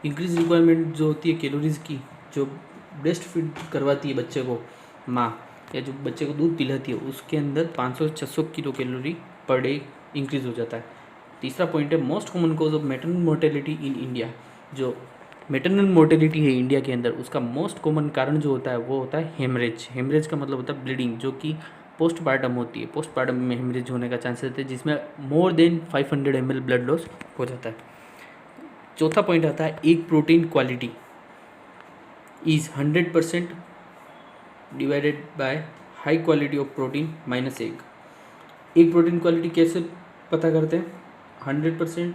Increase requirement जो होती है कैलोरीज की, जो ब्रेस्ट फीड करवाती है बच्चे को माँ, या जो बच्चे को दूध पिलाती है, उसके अंदर 500 से 600 kilo calorie per day increase हो जाता है। तीसरा पॉइंट है most common cause of maternal mortality in India. जो मैटरनल मोर्टेलिटी है इंडिया के अंदर, उसका मोस्ट कॉमन कारण जो होता है वो होता है हेमरेज। हेमरेज का मतलब होता है ब्लीडिंग, जो कि पोस्टपार्टम होती है। पोस्टपार्टम में हेमरेज होने का चांसेस रहते हैं, जिसमें more than 500 ml blood loss हो जाता है। चौथा पॉइंट आता है egg protein quality is 100% divided by high quality of protein minus egg. Egg protein quality कैसे पता करते हैं? 100%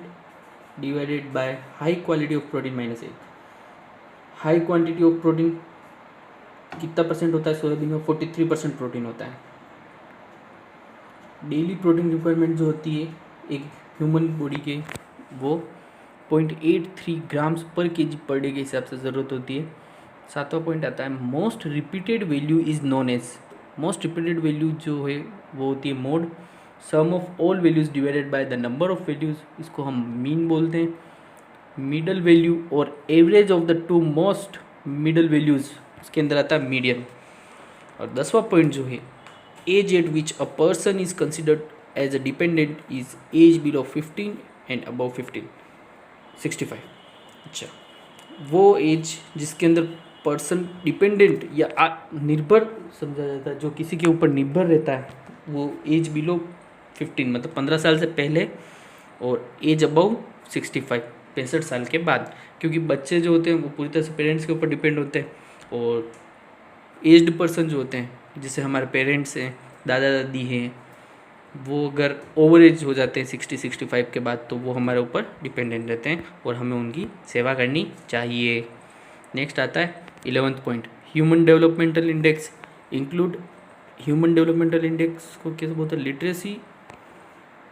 divided by high quality of protein minus egg. High quantity of protein कितना परसेंट होता है सोयाबीन में? 43% प्रोटीन होता है। डेली प्रोटीन रिक्वायरमेंट जो होती है एक ह्यूमन बॉडी के, वो 0.83 ग्राम्स पर केजी पर डे के हिसाब से ज़रूरत होती है। सातवां पॉइंट आता है most repeated value is known as. Most repeated value जो है वो होती है mode, sum of all values divided by the number of values, इसको हम मीन बोलते हैं। मिडल वैल्यू और average of the two most middle values, उसके अंदर आता है मीडियन। और 10वां पॉइंट जो है age at which a person is considered as a dependent is age below 15 and above 65। अच्छा, वो एज जिसके अंदर पर्सन डिपेंडेंट या निर्भर समझा जाता है, जो किसी के ऊपर निर्भर रहता है, वो एज बिलो 15 मतलब 15 साल से पहले, और एज अबव 65 65 साल के बाद। क्योंकि बच्चे जो होते हैं वो पूरी तरह से पेरेंट्स के ऊपर डिपेंड होते हैं, और एज्ड पर्सन जो होते हैं जैसे हमारे पेरेंट्स हैं, दादा दादी हैं, वो अगर ओवर एज हो जाते हैं 60-65 के बाद, तो वो हमारे ऊपर डिपेंडेंट रहते हैं और हमें उनकी सेवा करनी चाहिए। नेक्स्ट आता है 11वां point human developmental index include. Human developmental index को कैसे बोलते हैं? Literacy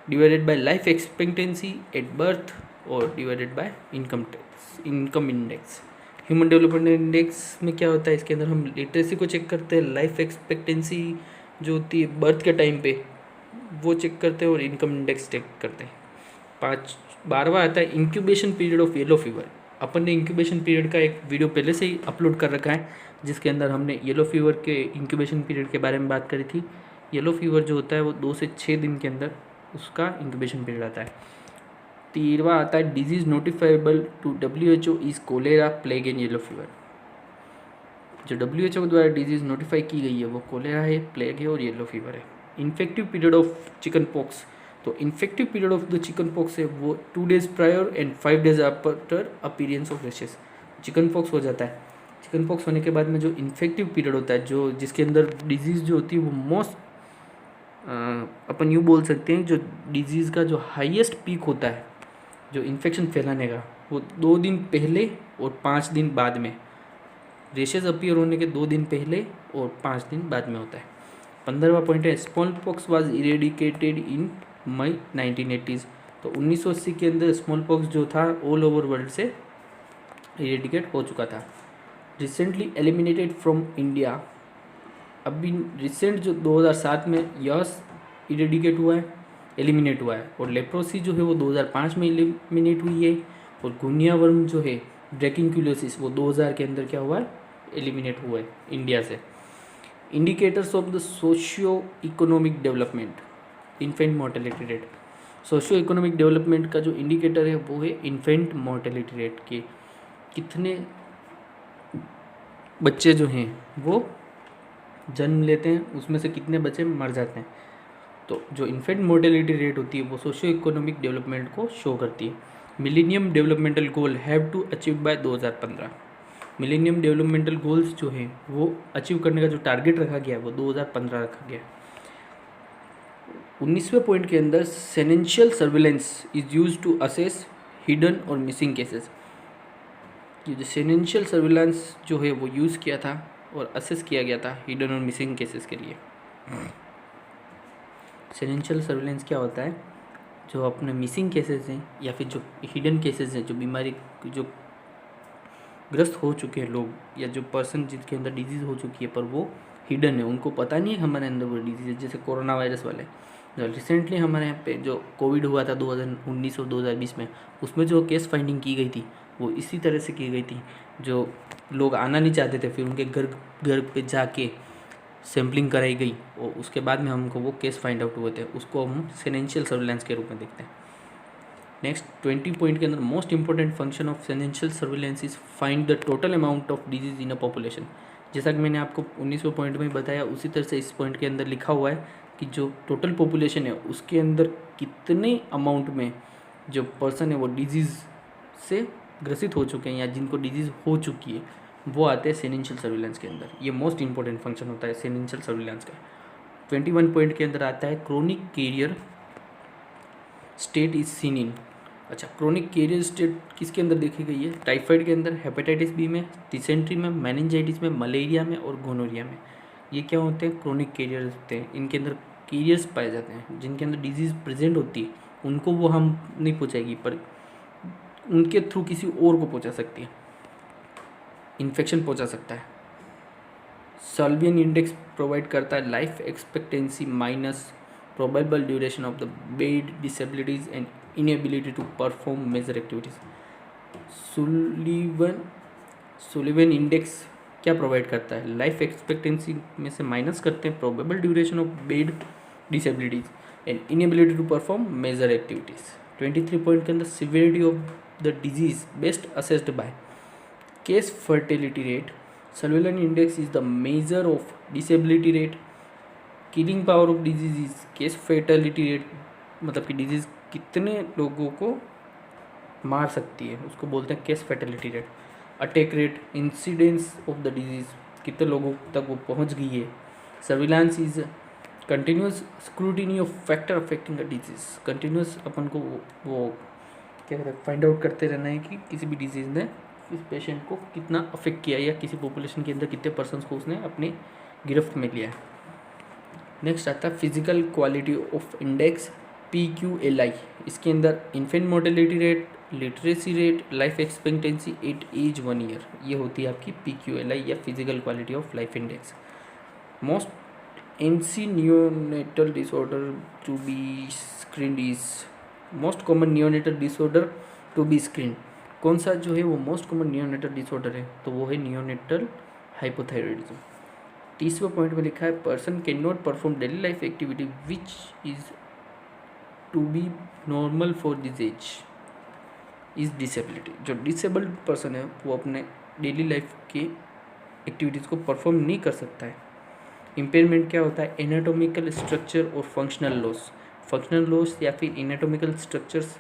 divided by life expectancy at birth और divided by income index. Human development index में क्या होता है? इसके अंदर हम लिटरेसी को चेक करते हैं, लाइफ एक्सपेक्टेंसी जो होती है बर्थ के टाइम पे वो चेक करते हैं, और इनकम इंडेक्स चेक करते हैं। 12वां आता है incubation period of yellow fever. अपन ने इंक्यूबेशन पीरियड का एक वीडियो पहले से ही अपलोड कर रखा है, जिसके अंदर हमने येलो फीवर के इंक्यूबेशन पीरियड के बारे में बात करी थी। येलो फीवर जो होता है वो 2 से 6 दिन के अंदर उसका इंक्यूबेशन पीरियड आता है। 13वां आता है disease notifiable to WHO is cholera, plague and yellow fever. जो WHO द्वारा डिजीज नोटिफाई की गई है वो कोलेरा है, प्लेग है और येलो फीवर है। Infective period of chicken pox, तो infective period of the chicken pox है वो 2 days prior and 5 days after appearance of rashes. Chicken pox हो जाता है, चिकन पॉक्स होने के बाद में जो इन्फेक्टिव पीरियड होता है, जो जिसके अंदर डिजीज़ जो होती है वो मोस्ट अपन यूँ बोल सकते हैं, जो डिजीज़ का जो हाईएस्ट पीक होता है जो इन्फेक्शन फैलाने का, वो 2 दिन पहले और 5 दिन बाद में। रेशेस अपीयर होने के 2 दिन पहले और 5 दिन बाद में होता है। 15वां पॉइंट है smallpox was eradicated in May 1980s। तो 1980 के अंदर स्मॉल पॉक्स जो था ऑल ओवर वर्ल्ड से इरेडिकेट हो चुका था। रिसेंटली एलिमिनेटेड फ्रॉम इंडिया, अभी रिसेंट जो 2007 में यह इरेडिकेट हुआ है, एलिमिनेट हुआ है। और लेप्रोसी जो है वो 2005 में एलिमिनेट हुई है। और गुनिया वर्म जो है ड्रैकिंकुलोसिस वो 2000 के अंदर क्या हुआ है? एलिमिनेट हुआ है इंडिया से। Indicators of the socio economic development, infant mortality rate. Socio economic development का जो इंडिकेटर है वो है इन्फेंट मोर्टेलिटी रेट के कितने बच्चे जो हैं वो जन्म लेते हैं, उसमें से कितने बच्चे मर जाते हैं। तो जो इन्फेंट मोर्टेलिटी रेट होती है वो सोशियो इकोनॉमिक डेवलपमेंट को शो करती है। Millennium developmental goal have to achieve by 2015। Millennium developmental goals जो हैं वो अचीव करने का जो टारगेट रखा गया है वो 2015 रखा गया है। 19वें पॉइंट के अंदर sentinel surveillance is use to assess hidden और मिसिंग केसेस। ये जो सेनेंशियल सर्विलेंस जो है वो यूज़ किया था और असेस किया गया था हिडन और मिसिंग केसेस के लिए। सेनेंशियल सर्विलेंस क्या होता है? जो अपने मिसिंग केसेस हैं या फिर जो हिडन केसेस हैं, जो बीमारी जो ग्रस्त हो चुके हैं लोग, या जो पर्सन जिनके अंदर डिजीज़ हो चुकी है पर वो हिडन है, उनको पता नहीं है हमारे अंदर वो डिजीज़ है। जैसे कोरोना वायरस वाले, जो रिसेंटली हमारे यहाँ पे जो कोविड हुआ था 2019 और 2020 में, उसमें जो केस फाइंडिंग की गई थी वो इसी तरह से की गई थी। जो लोग आना नहीं चाहते थे, फिर उनके घर घर पे जाके सैम्पलिंग कराई गई और उसके बाद में हमको वो केस फाइंड आउट हुए थे, उसको हम सेनेंशियल सर्विलेंस के रूप में देखते हैं। नेक्स्ट 20 पॉइंट के अंदर most important function of sentinel surveillance is find the total amount of disease in a population. जैसा कि मैंने आपको 19वें पॉइंट में बताया, उसी तरह से इस पॉइंट के अंदर लिखा हुआ है कि जो टोटल पॉपुलेशन है उसके अंदर कितने अमाउंट में जो पर्सन है वो डिजीज़ से ग्रसित हो चुके हैं या जिनको डिजीज़ हो चुकी है, वो आते हैं सेनेंशियल सर्विलेंस के अंदर। ये मोस्ट इंपॉर्टेंट फंक्शन होता है सेनेंशियल सर्विलेंस का। 21 पॉइंट के अंदर आता है chronic carrier state is seen in. अच्छा, क्रोनिक कैरियर स्टेट किसके अंदर देखी गई है? टाइफाइड के अंदर, हेपेटाइटिस बी में, डिसेंट्री में, मेनिंजाइटिस में, मलेरिया में और गोनोरिया में। ये क्या होते हैं? क्रोनिक कैरियर्स होते हैं। इनके अंदर कैरियर्स पाए जाते हैं, जिनके अंदर डिजीज़ प्रेजेंट होती है उनको वो हम नहीं पहुँचाएगी, पर उनके थ्रू किसी और को पहुँचा सकती है, इन्फेक्शन पहुँचा सकता है। सल्वियन इंडेक्स प्रोवाइड करता है life expectancy minus probable duration of the bed disabilities and inability to perform major activities. Sullivan index क्या प्रोवाइड करता है? लाइफ एक्सपेक्टेंसी में से माइनस करते हैं probable duration of bed disabilities and inability to perform major activities. 23 point के अंदर severity of the disease best assessed by case fertility rate. Surveillance index is the measure of disability rate. Killing power of disease is case fertility rate, मतलब कि disease कितने लोगों को मार सकती है उसको बोलते हैं case fertility rate. Attack rate, incidence of the disease, कितने लोगों तक वो पहुंच गई है। Surveillance is continuous scrutiny of factor affecting the disease. Continuous अपन को वो क्या कहते हैं, फाइंड आउट करते रहना है कि किसी भी डिजीज़ ने इस पेशेंट को कितना अफेक्ट किया या किसी पॉपुलेशन के अंदर कितने पर्सनस को उसने अपनी गिरफ्त में लिया है। नेक्स्ट आता है physical quality of index PQLI। इसके अंदर infant mortality rate, literacy rate, life expectancy at age 1 year, ये होती है आपकी PQLI या physical quality of life index. Most NC neonatal disorder to be screened is most common neonatal disorder to be screen. कौन सा जो है वो मोस्ट कॉमन नियोनेटल डिसऑर्डर है? तो वो है नियोनेटल हाइपोथायरॉयडिज्म। 30वें पॉइंट में लिखा है person can not perform daily life activity which is to be normal for this age is disability. जो डिसेबल्ड पर्सन है वो अपने डेली लाइफ की एक्टिविटीज़ को परफॉर्म नहीं कर सकता है। इम्पेयरमेंट क्या होता है? एनाटोमिकल स्ट्रक्चर और फंक्शनल लॉस। फंक्शनल लॉस या फिर एनाटोमिकल स्ट्रक्चर्स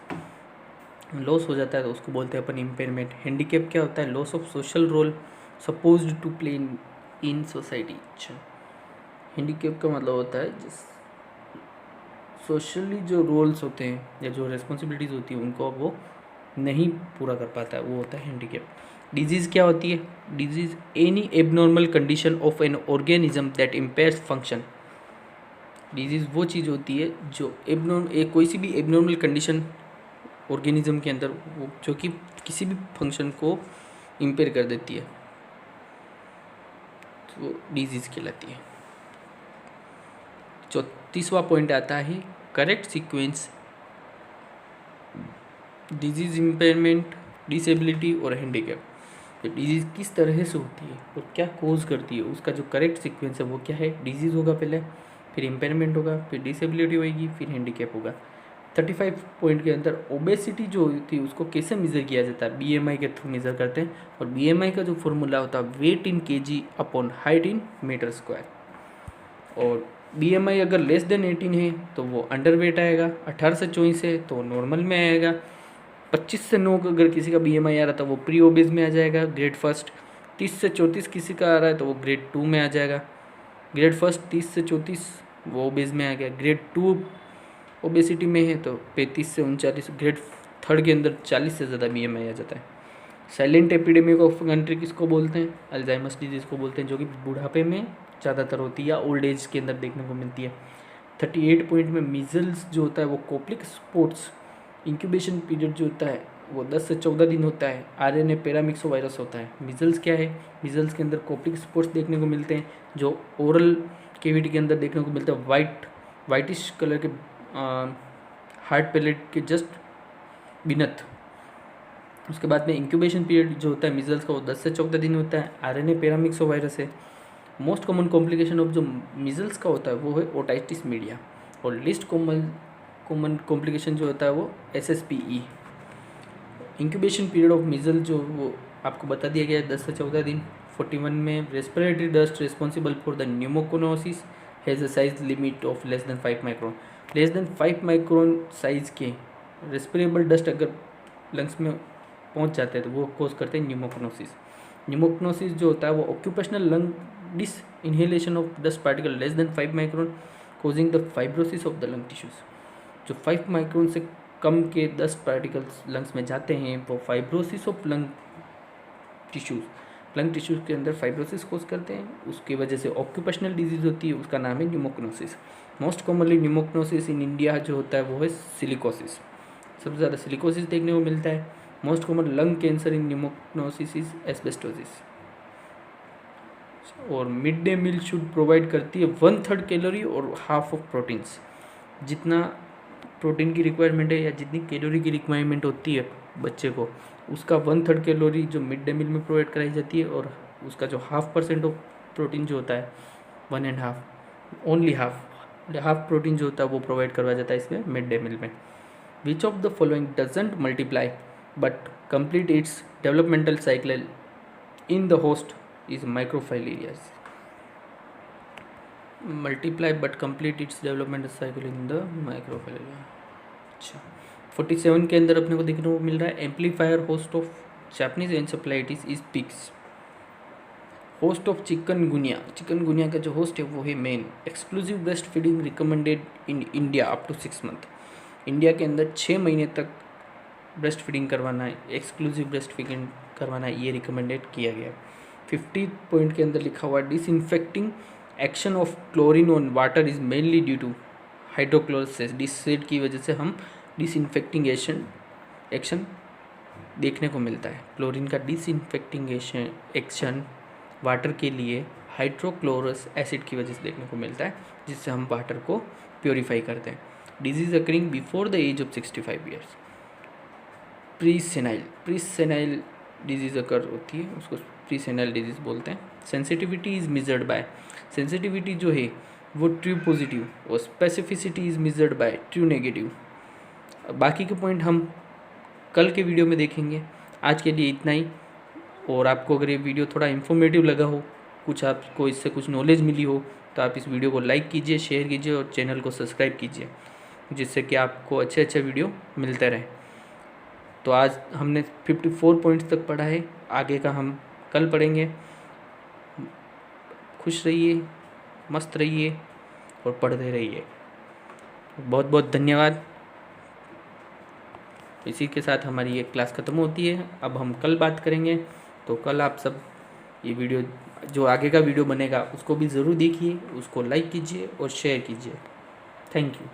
लॉस हो जाता है तो उसको बोलते हैं अपन इम्पेयरमेंट। हैंडीकैप क्या होता है? Loss of social role supposed to play in society. अच्छा, हैंडीकैप का मतलब होता है जिस सोशली जो रोल्स होते हैं या जो रिस्पॉन्सिबिलिटीज़ होती है उनको वो नहीं पूरा कर पाता है, वो होता है हैंडीकैप। डिजीज़ क्या होती है? Disease any abnormal condition of an organism that impairs function. Disease वो चीज़ होती है जो कोई सी भी एबनॉर्मल कंडीशन ऑर्गेनिज्म के अंदर वो जो कि किसी भी फंक्शन को इम्पेयर कर देती है, तो डिजीज़ कहलाती है। 34वां पॉइंट आता है correct sequence disease, impairment, disability और हैंडीकैप। तो डिजीज़ किस तरह से होती है और क्या कोज करती है, उसका जो करेक्ट सीक्वेंस है वो क्या है? डिजीज़ होगा पहले, फिर इम्पेयरमेंट होगा, फिर डिसेबिलिटी होगी, फिर हैंडीकैप होगा। 35 पॉइंट के अंदर ओबेसिटी जो होती है उसको कैसे मेज़र किया जाता है? BMI के थ्रू मेज़र करते हैं और BMI का जो फॉर्मूला होता है weight in kg upon height in metre square. और BMI अगर लेस देन 18 है तो वो अंडर वेट आएगा, 18 से 24 है तो नॉर्मल में आएगा, 25 से 9 अगर किसी का BMI आ रहा था वो प्री ओबेस में आ जाएगा, ग्रेड फर्स्ट। 30 से 34 किसी का आ रहा है तो वो ग्रेड 2 में आ जाएगा, ग्रेड फर्स्ट। 30 से 34 वो ओबेस में आ गया, ग्रेड 2 ओबेसिटी में है तो 35 से 39, ग्रेड थर्ड के अंदर 40 से ज़्यादा BMI आ जाता है। साइलेंट एपिडेमिक ऑफ कंट्री किसको बोलते हैं? अल्जाइमर्स डिजीज़ को बोलते हैं, जो कि बुढ़ापे में ज़्यादातर होती है या ओल्ड एज के अंदर देखने को मिलती है। 38 पॉइंट में मीजल्स जो होता है वो कोप्लिक स्पोर्ट्स इंक्यूबेशन पीरियड जो होता है वो 10 से 14 दिन होता है। RNA पैरामिक्सो वायरस होता है। मीजल्स क्या है? मीजल्स के अंदर कोप्लिक स्पोर्ट्स देखने को मिलते हैं जो ओरल केविटी के अंदर देखने को मिलते हैं, वाइटिश कलर के हार्ट पैलेट के जस्ट बिनथ। उसके बाद में इंक्यूबेशन पीरियड जो होता है मिजल्स का वो 10 से 14 दिन होता है। आरएनए पैरामिक्सो वायरस है। मोस्ट कॉमन कॉम्प्लिकेशन ऑफ जो मिजल्स का होता है वो है ओटाइटिस मीडिया, और लिस्ट कॉमन कॉम्प्लिकेशन जो होता है वो SSPE। Incubation period of missile जो वो आपको बता दिया गया है 10 से 14 दिन। 41 में respiratory dust responsible for the pneumoconiosis has a size limit of less than 5 micron. Less than 5 micron size के रेस्पिरेबल डस्ट अगर लंग्स में पहुंच जाते हैं तो वो कोज करते हैं न्यूमोकोनोसिस। न्यूमोकोनोसिस जो होता है वो occupational lung disease inhalation of dust particle less than 5 micron causing the fibrosis of the lung tissues. जो 5 माइक्रोन से कम के डस्ट पार्टिकल्स लंग्स में जाते हैं वो फाइब्रोसिस ऑफ लंग टिश्यूज के अंदर फाइब्रोसिस कोज करते हैं। उसकी वजह से ऑक्यूपेशनल डिजीज होती है, उसका नाम है न्यूमोकोनोसिस। मोस्ट कॉमनली न्यूमोकोनोसिस इन इंडिया जो होता है वो है सिलिकोसिस। सबसे ज़्यादा सिलिकोसिस देखने को मिलता है। Most common lung cancer in pneumoconiosis is asbestosis. और mid day meal should provide करती है 1/3 कैलोरी और हाफ ऑफ प्रोटीन्स। जितना प्रोटीन की रिक्वायरमेंट है या जितनी कैलोरी की रिक्वायरमेंट होती है बच्चे को, उसका 1/3 कैलोरी जो मिड डे मील में प्रोवाइड कराई जाती है, और उसका जो 0.5% ऑफ प्रोटीन जो होता है 1.5 ओनली हाफ प्रोटीन जो होता है वो प्रोवाइड करवाया जाता है इसमें मिड डे मील में। Which of the following doesn't multiply but complete its developmental cycle in the host is microfilariae. Multiply but complete its developmental cycle in the microfilaria. अच्छा, 47 के अंदर अपने को देखने को मिल रहा है amplifier host of Japanese encephalitis is pigs. Host of chikungunya का जो होस्ट है वो है men. Exclusive breast feeding recommended in India up to 6 month. India के अंदर 6 महीने तक ब्रेस्ट फीडिंग करवाना है, एक्सक्लूसिव ब्रेस्ट फीडिंग करवाना है, ये रिकमेंडेड किया गया है। 50 पॉइंट के अंदर लिखा हुआ disinfecting action of chlorine on water is mainly due to hydrochlorosis. डिससेड की वजह से हम डिसइंफेक्टिंग एक्शन देखने को मिलता है। क्लोरीन का डिसइंफेक्टिंग एक्शन वाटर के लिए हाइड्रोक्लोरस एसिड की वजह से देखने को मिलता है, जिससे हम वाटर को प्योरीफाई करते हैं। Disease occurring before the age of 65 years. Presenile disease occur होती है, उसको प्रीसेनाइल डिजीज बोलते हैं। Sensitivity is measured by, sensitivity जो है वो ट्रू पॉजिटिव, और specificity is measured by true negative. बाकी के पॉइंट हम कल के वीडियो में देखेंगे। आज के लिए इतना ही। और आपको अगर ये वीडियो थोड़ा इन्फॉर्मेटिव लगा हो, कुछ आपको इससे कुछ नॉलेज मिली हो, तो आप इस वीडियो को लाइक कीजिए, शेयर कीजिए और चैनल को सब्सक्राइब कीजिए, जिससे कि आपको अच्छे वीडियो मिलते रहे। तो आज हमने 54 पॉइंट्स तक पढ़ा है, आगे का हम कल पढ़ेंगे। खुश रहिए, मस्त रहिए और पढ़ते रहिए। बहुत बहुत धन्यवाद। इसी के साथ हमारी ये क्लास ख़त्म होती है। अब हम कल बात करेंगे, तो कल आप सब ये वीडियो जो आगे का वीडियो बनेगा उसको भी ज़रूर देखिए, उसको लाइक कीजिए और शेयर कीजिए। Thank you.